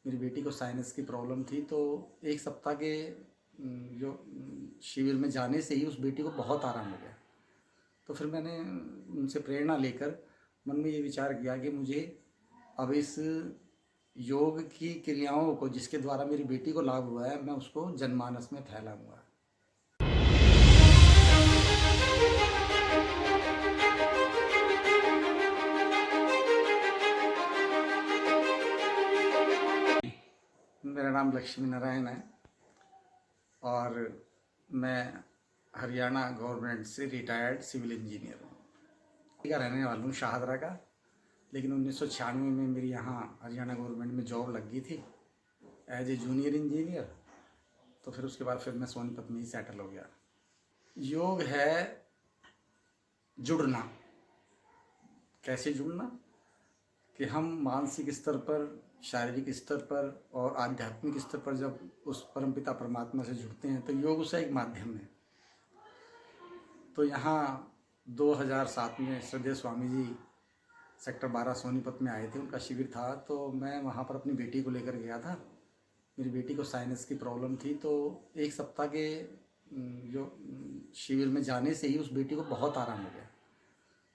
मेरी बेटी को साइनस की प्रॉब्लम थी, तो एक सप्ताह के जो शिविर में जाने से ही उस बेटी को बहुत आराम हो गया। तो फिर मैंने उनसे प्रेरणा लेकर मन में ये विचार किया कि मुझे अब इस योग की क्रियाओं को, जिसके द्वारा मेरी बेटी को लाभ हुआ है, मैं उसको जनमानस में फैलाऊंगा। मेरा नाम लक्ष्मी नारायण है और मैं हरियाणा गवर्नमेंट से रिटायर्ड सिविल इंजीनियर हूँ। का रहने वाला हूँ, शाहदरा का। लेकिन 1996 में मेरी यहाँ हरियाणा गवर्नमेंट में जॉब लग गई थी एज ए जूनियर इंजीनियर। तो फिर उसके बाद फिर मैं सोनीपत में ही सेटल हो गया। योग है जुड़ना। कैसे जुड़ना कि हम मानसिक स्तर पर, शारीरिक स्तर पर और आध्यात्मिक स्तर पर जब उस परमपिता परमात्मा से जुड़ते हैं तो योग उसका एक माध्यम है। तो यहाँ 2007 में श्रद्धेय स्वामी जी सेक्टर 12 सोनीपत में आए थे, उनका शिविर था। तो मैं वहाँ पर अपनी बेटी को लेकर गया था। मेरी बेटी को साइनस की प्रॉब्लम थी, तो एक सप्ताह के जो शिविर में जाने से ही उस बेटी को बहुत आराम हो गया।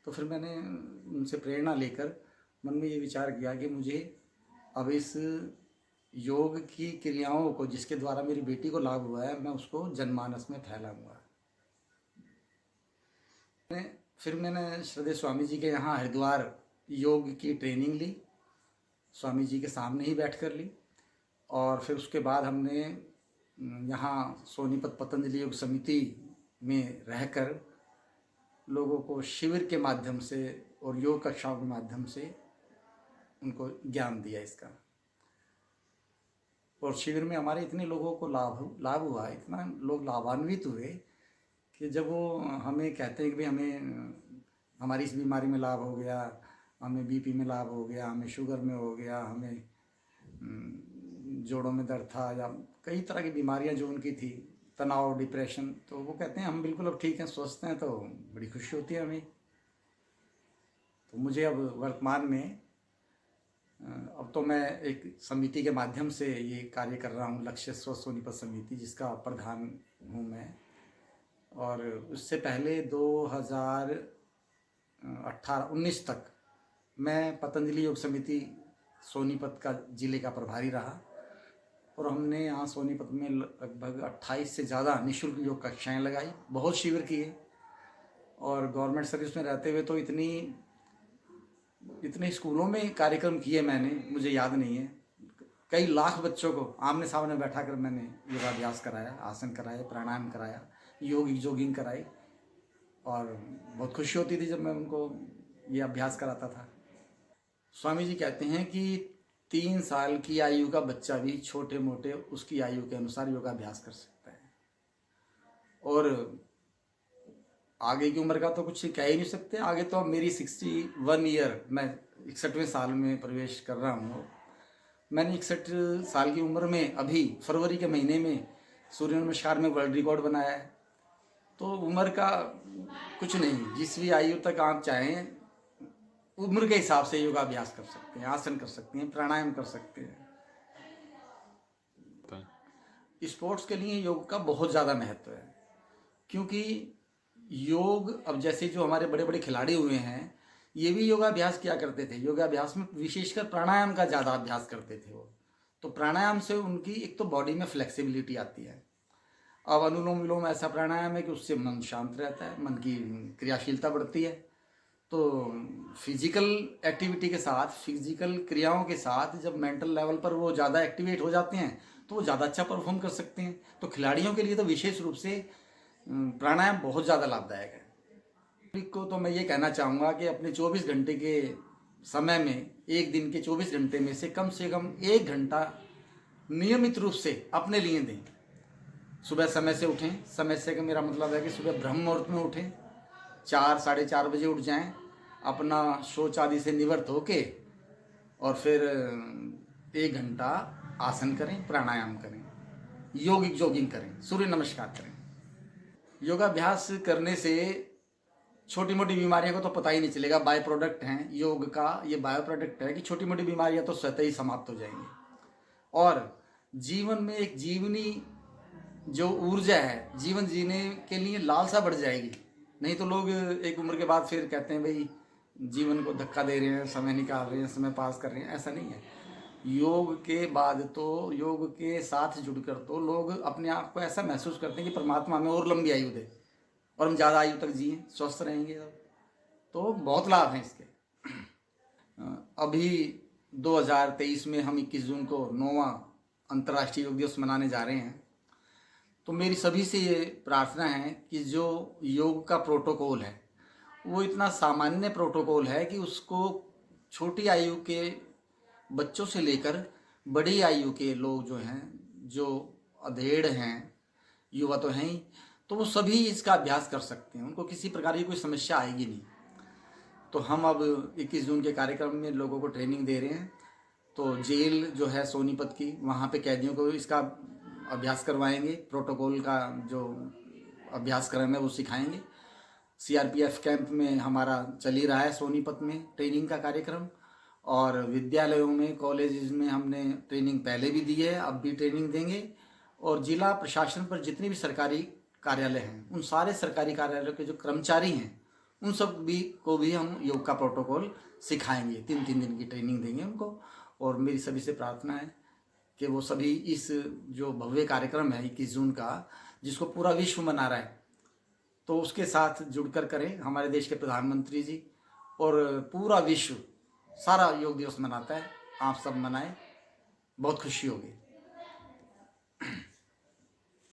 तो फिर मैंने उनसे प्रेरणा लेकर मन में ये विचार किया कि मुझे अब इस योग की क्रियाओं को, जिसके द्वारा मेरी बेटी को लाभ हुआ है, मैं उसको जनमानस में फैलाऊंगा। फिर मैंने श्रद्धेय स्वामी जी के यहाँ हरिद्वार योग की ट्रेनिंग ली, स्वामी जी के सामने ही बैठ कर ली। और फिर उसके बाद हमने यहाँ सोनीपत पतंजलि योग समिति में रहकर लोगों को शिविर के माध्यम से और योग कक्षाओं के माध्यम से उनको ज्ञान दिया इसका। और शिविर में हमारे इतने लोगों को लाभ हुआ, इतना लोग लाभान्वित हुए कि जब वो हमें कहते हैं कि भाई हमें हमारी इस बीमारी में लाभ हो गया, हमें बीपी में लाभ हो गया, हमें शुगर में हो गया, हमें जोड़ों में दर्द था, या कई तरह की बीमारियां जो उनकी थी, तनाव, डिप्रेशन, तो वो कहते हैं हम बिल्कुल अब ठीक हैं, स्वस्थ हैं। तो बड़ी खुशी होती है हमें। तो मुझे अब वर्तमान में अब तो मैं एक समिति के माध्यम से ये कार्य कर रहा हूँ, लक्ष्य स्वस्थ सोनीपत समिति, जिसका प्रधान हूँ मैं। और उससे पहले 2018-19 तक मैं पतंजलि योग समिति सोनीपत का ज़िले का प्रभारी रहा। और हमने यहाँ सोनीपत में लगभग 28 से ज़्यादा निःशुल्क योग कक्षाएँ लगाई, बहुत शिविर किए। और गवर्नमेंट सर्विस में रहते हुए तो इतने स्कूलों में कार्यक्रम किए मैंने, मुझे याद नहीं है। कई लाख बच्चों को आमने सामने बैठा कर मैंने योगाभ्यास कराया, आसन कराए, प्राणायाम कराया, जॉगिंग कराई। और बहुत खुशी होती थी जब मैं उनको ये अभ्यास कराता था। स्वामी जी कहते हैं कि 3 साल की आयु का बच्चा भी छोटे मोटे उसकी आयु के अनुसार योगाभ्यास कर सकता है। और आगे की उम्र का तो कुछ कह ही नहीं सकते। आगे तो मेरी 61 ईयर, मैं 61वें साल में प्रवेश कर रहा हूँ। मैंने 61 साल की उम्र में अभी फरवरी के महीने में सूर्य नमस्कार में वर्ल्ड रिकॉर्ड बनाया है। तो उम्र का कुछ नहीं, जिस भी आयु तक आप चाहें उम्र के हिसाब से योगाभ्यास कर सकते हैं, आसन कर सकते हैं, प्राणायाम कर सकते हैं। स्पोर्ट्स के लिए योग का बहुत ज़्यादा महत्व है, क्योंकि योग, अब जैसे जो हमारे बड़े बड़े खिलाड़ी हुए हैं, ये भी योगाभ्यास किया करते थे। योगाभ्यास में विशेषकर प्राणायाम का ज़्यादा अभ्यास करते थे वो। तो प्राणायाम से उनकी एक तो बॉडी में फ्लेक्सिबिलिटी आती है। अब अनुलोम विलोम ऐसा प्राणायाम है कि उससे मन शांत रहता है, मन की क्रियाशीलता बढ़ती है। तो फिजिकल एक्टिविटी के साथ, फिजिकल क्रियाओं के साथ जब मेंटल लेवल पर वो ज़्यादा एक्टिवेट हो जाते हैं तो वो ज़्यादा अच्छा परफॉर्म कर सकते हैं। तो खिलाड़ियों के लिए तो विशेष रूप से प्राणायाम बहुत ज़्यादा लाभदायक है। को तो मैं ये कहना चाहूँगा कि अपने 24 घंटे के समय में, एक दिन के 24 घंटे में से कम 1 घंटा नियमित रूप से अपने लिए दें। सुबह समय से उठें। समय से का मेरा मतलब है कि सुबह ब्रह्म मुहूर्त में उठें, 4 साढ़े 4 बजे उठ जाएं, अपना शौच आदि से निवृत्त होके और फिर 1 घंटा आसन करें, प्राणायाम करें, जॉगिंग करें, सूर्य नमस्कार करें। योगाभ्यास करने से छोटी मोटी बीमारियों को तो पता ही नहीं चलेगा। बाय प्रोडक्ट हैं योग का, ये बायो प्रोडक्ट है कि छोटी मोटी बीमारियां तो स्वतः ही समाप्त हो जाएंगी। और जीवन में एक जीवनी जो ऊर्जा है, जीवन जीने के लिए लालसा बढ़ जाएगी। नहीं तो लोग एक उम्र के बाद फिर कहते हैं भाई जीवन को धक्का दे रहे हैं, समय निकाल रहे हैं, समय पास कर रहे हैं। ऐसा नहीं है। योग के बाद तो, योग के साथ जुड़कर तो लोग अपने आप को ऐसा महसूस करते हैं कि परमात्मा हमें और लंबी आयु दे और हम ज़्यादा आयु तक जिए, स्वस्थ रहेंगे। तो बहुत लाभ हैं इसके। अभी 2023 में हम 21 जून को 9वां अंतर्राष्ट्रीय योग दिवस मनाने जा रहे हैं। तो मेरी सभी से ये प्रार्थना है कि जो योग का प्रोटोकॉल है वो इतना सामान्य प्रोटोकॉल है कि उसको छोटी आयु के बच्चों से लेकर बड़ी आयु के लोग जो हैं, जो अधेड़ हैं, युवा तो हैं ही, तो वो सभी इसका अभ्यास कर सकते हैं। उनको किसी प्रकार की कोई समस्या आएगी नहीं। तो हम अब 21 जून के कार्यक्रम में लोगों को ट्रेनिंग दे रहे हैं। तो जेल जो है सोनीपत की, वहाँ पे कैदियों को इसका अभ्यास करवाएंगे। प्रोटोकॉल का जो अभ्यासक्रम है वो सिखाएंगे। सीआरपीएफ कैंप में हमारा चल ही रहा है सोनीपत में ट्रेनिंग का कार्यक्रम, और विद्यालयों में, कॉलेजेस में हमने ट्रेनिंग पहले भी दी है, अब भी ट्रेनिंग देंगे। और जिला प्रशासन पर जितने भी सरकारी कार्यालय हैं, उन सारे सरकारी कार्यालयों के जो कर्मचारी हैं, उन सब भी को भी हम योग का प्रोटोकॉल सिखाएंगे। 3-3 दिन की ट्रेनिंग देंगे उनको। और मेरी सभी से प्रार्थना है कि वो सभी इस जो भव्य कार्यक्रम है 21 जून का, जिसको पूरा विश्व मना रहा है, तो उसके साथ जुड़कर करें। हमारे देश के प्रधानमंत्री जी और पूरा विश्व सारा योग दिवस मनाता है। आप सब मनाएं, बहुत खुशी होगी।